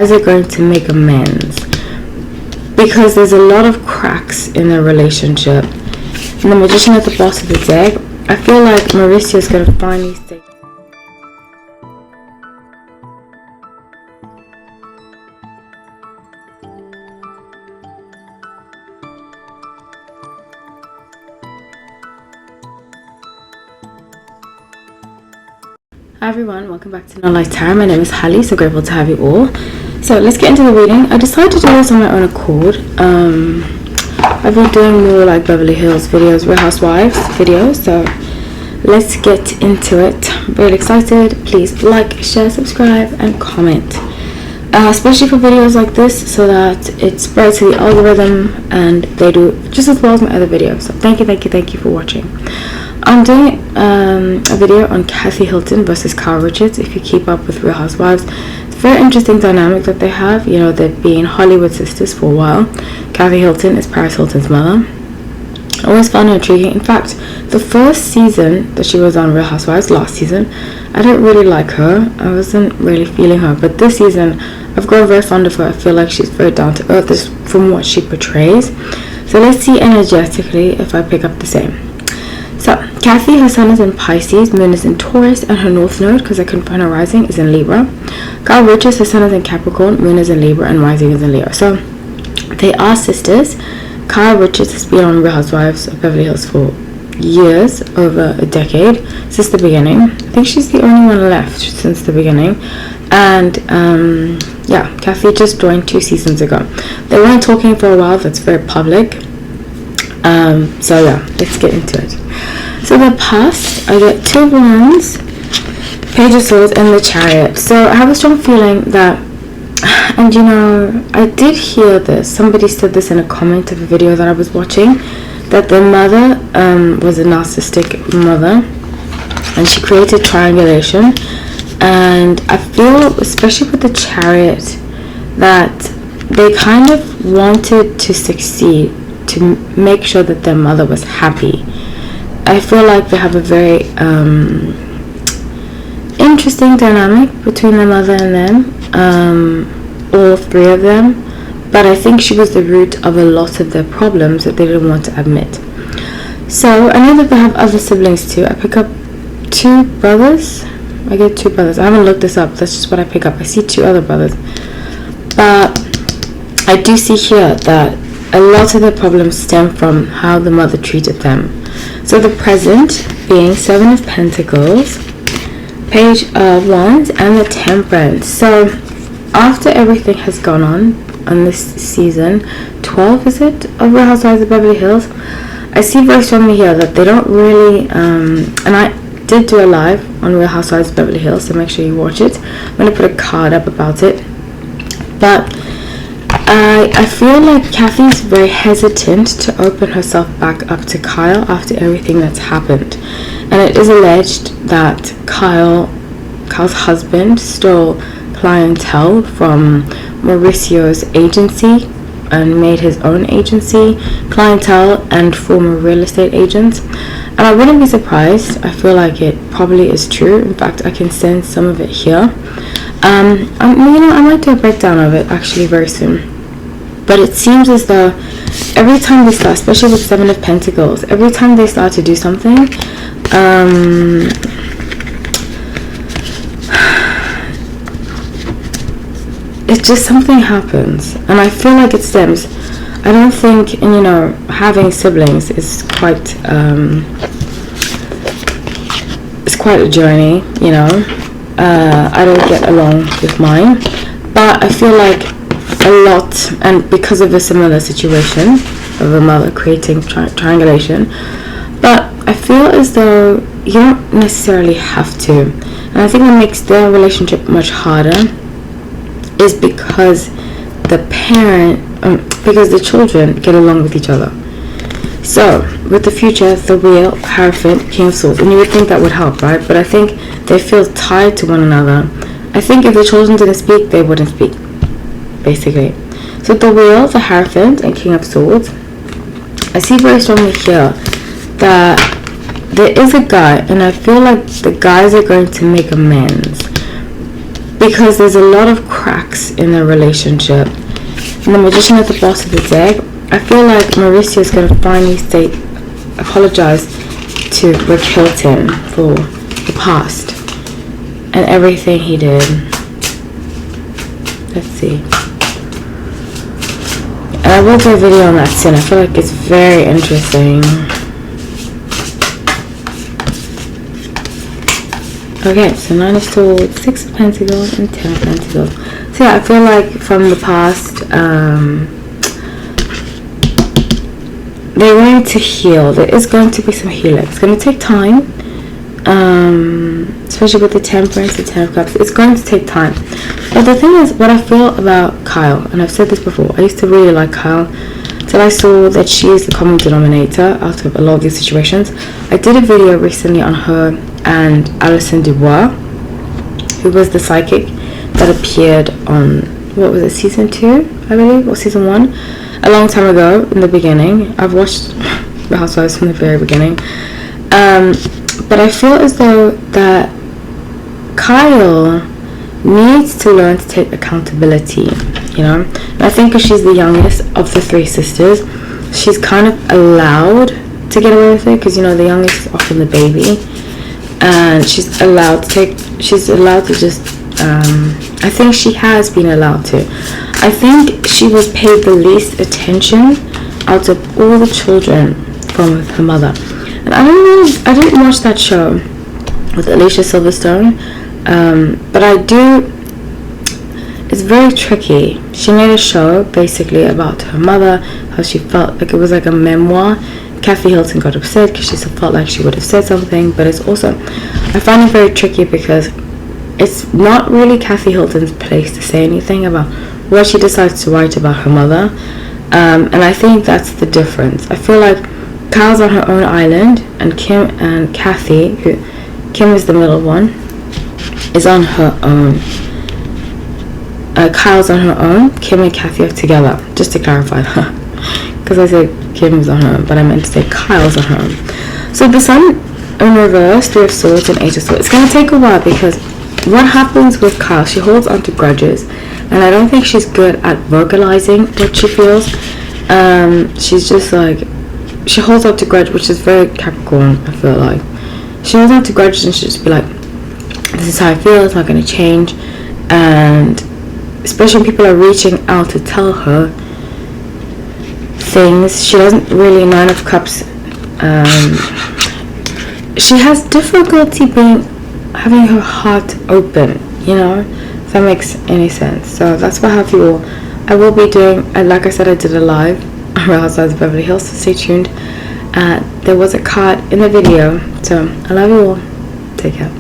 Is it going to make amends? Because there's a lot of cracks in their relationship. And the Magician at the bottom of the deck, I feel like Mauricio is going to finally stay. Hi everyone, welcome back to No Life Tarot. My name is Holly, so grateful to have you all. So let's get into the reading. I decided to do this on my own accord. I've been doing more like Beverly Hills videos, Real Housewives videos, so let's get into it. I'm really excited. Please like, share, subscribe, and comment. Especially for videos like this, so that it spreads to the algorithm and they do just as well as my other videos. So thank you for watching. I'm doing a video on Kathy Hilton versus Kyle Richards. If you keep up with Real Housewives, it's a very interesting dynamic that they have. You know, they've been Hollywood sisters for a while. Kathy Hilton is Paris Hilton's mother. I always found her intriguing. In fact, the first season that she was on Real Housewives, last season, I didn't really like her. I wasn't really feeling her. But this season, I've grown very fond of her. I feel like she's very down to earth from what she portrays. So let's see energetically if I pick up the same. So, Kathy, her sun is in Pisces, moon is in Taurus, and her north node, because I couldn't find her rising, is in Libra. Kyle Richards, her sun is in Capricorn, moon is in Libra, and rising is in Leo. So, they are sisters. Kyle Richards has been on Real Housewives of Beverly Hills for years, over a decade, since the beginning. I think she's the only one left since the beginning. And, yeah, Kathy just joined 2 seasons ago. They weren't talking for a while, that's very public. So yeah, let's get into it. So the past, I get 2 Wands, Page of Swords, and the Chariot. So I have a strong feeling that, and you know, I did hear this, somebody said this in a comment of a video that I was watching, that the mother was a narcissistic mother, and she created triangulation. And I feel, especially with the Chariot, that they kind of wanted to succeed, to make sure that their mother was happy. I feel like they have a very interesting dynamic between their mother and them, all 3 of them, but I think she was the root of a lot of their problems that they didn't want to admit. So I know that they have other siblings too. I pick up 2 brothers. I get 2 brothers. I haven't looked this up, that's just what I pick up. I see 2 other brothers, but I do see here that a lot of the problems stem from how the mother treated them. So the present being 7 of Pentacles, Page of Wands, and the Temperance. So after everything has gone on this season, 12 is it, of Real Housewives of Beverly Hills, I see very strongly here that they don't really, and I did do a live on Real Housewives of Beverly Hills, so make sure you watch it. I'm going to put a card up about it. But I feel like Kathy's very hesitant to open herself back up to Kyle after everything that's happened. And it is alleged that Kyle's husband stole clientele from Mauricio's agency and made his own agency, clientele and former real estate agents. And I wouldn't be surprised. I feel like it probably is true. In fact, I can sense some of it here. I might do a breakdown of it actually very soon. But it seems as though every time they start, especially with 7 of Pentacles, every time they start to do something, it's just something happens. And I feel like it stems. I don't think, and you know, having siblings is quite, it's quite a journey, you know. I don't get along with mine, but I feel like a lot, and because of a similar situation of a mother creating triangulation, but I feel as though you don't necessarily have to. And I think what makes their relationship much harder is because because the children get along with each other. So with the future, the Wheel, Hierophant, King of Swords, and you would think that would help, right? But I think they feel tied to one another. I think if the children didn't speak, they wouldn't speak, basically. So the Wheel, the Hierophant, and King of Swords, I see very strongly here that there is a guy, and I feel like the guys are going to make amends. because there's a lot of cracks in their relationship. And the Magician at the bottom of the deck, I feel like Mauricio is going to finally apologize to Rick Hilton for the past and everything he did. Let's see. And I will do a video on that soon. I feel like it's very interesting. Okay, so 9 of Swords, 6 of Pentacles, and 10 of Pentacles. So yeah, I feel like from the past, they're going to heal. There is going to be some healing. It's going to take time, especially with the Temperance, the 10 of Cups. It's going to take time. But the thing is, what I feel about Kyle, and I've said this before, I used to really like Kyle till I saw that she is the common denominator out of a lot of these situations. I did a video recently on her and Alison Dubois, who was the psychic that appeared on, what was it, season 2, I believe, or season 1, a long time ago in the beginning. I've watched The Housewives from the very beginning. But I feel as though that Kyle needs to learn to take accountability, you know. And I think because she's the youngest of the 3 sisters, she's kind of allowed to get away with it, because, you know, the youngest is often the baby, and she's allowed to just I think she has been allowed to. I think she was paid the least attention out of all the children from her mother. And I didn't watch that show with Alicia Silverstone, but I do. It's very tricky. She made a show basically about her mother, how she felt like it was like a memoir. Kathy Hilton got upset because she felt like she would have said something, but it's also, I find it very tricky because it's not really Kathy Hilton's place to say anything about what she decides to write about her mother, and I think that's the difference. I feel like Kyle's on her own island, and Kim and Kathy, Kim is the middle one, is on her own. Kyle's on her own, Kim and Kathy are together, just to clarify, because I said Kim is on her own, but I meant to say Kyle's on her own. So the Sun in reverse, 3 of Swords and 8 of Swords. It's going to take a while, because what happens with Kyle, she holds on to grudges, and I don't think she's good at vocalizing what she feels. She's just like, she holds on to grudge, which is very Capricorn, I feel like. She holds on to grudges and she'll just be like, this is how I feel, it's not going to change. And especially when people are reaching out to tell her things, she doesn't really, 9 of Cups, she has difficulty having her heart open, you know, if that makes any sense. So that's what I have for you all. I will be doing, like I said, I did a live around outside of Beverly Hills, so stay tuned. There was a card in the video, so I love you all. Take care.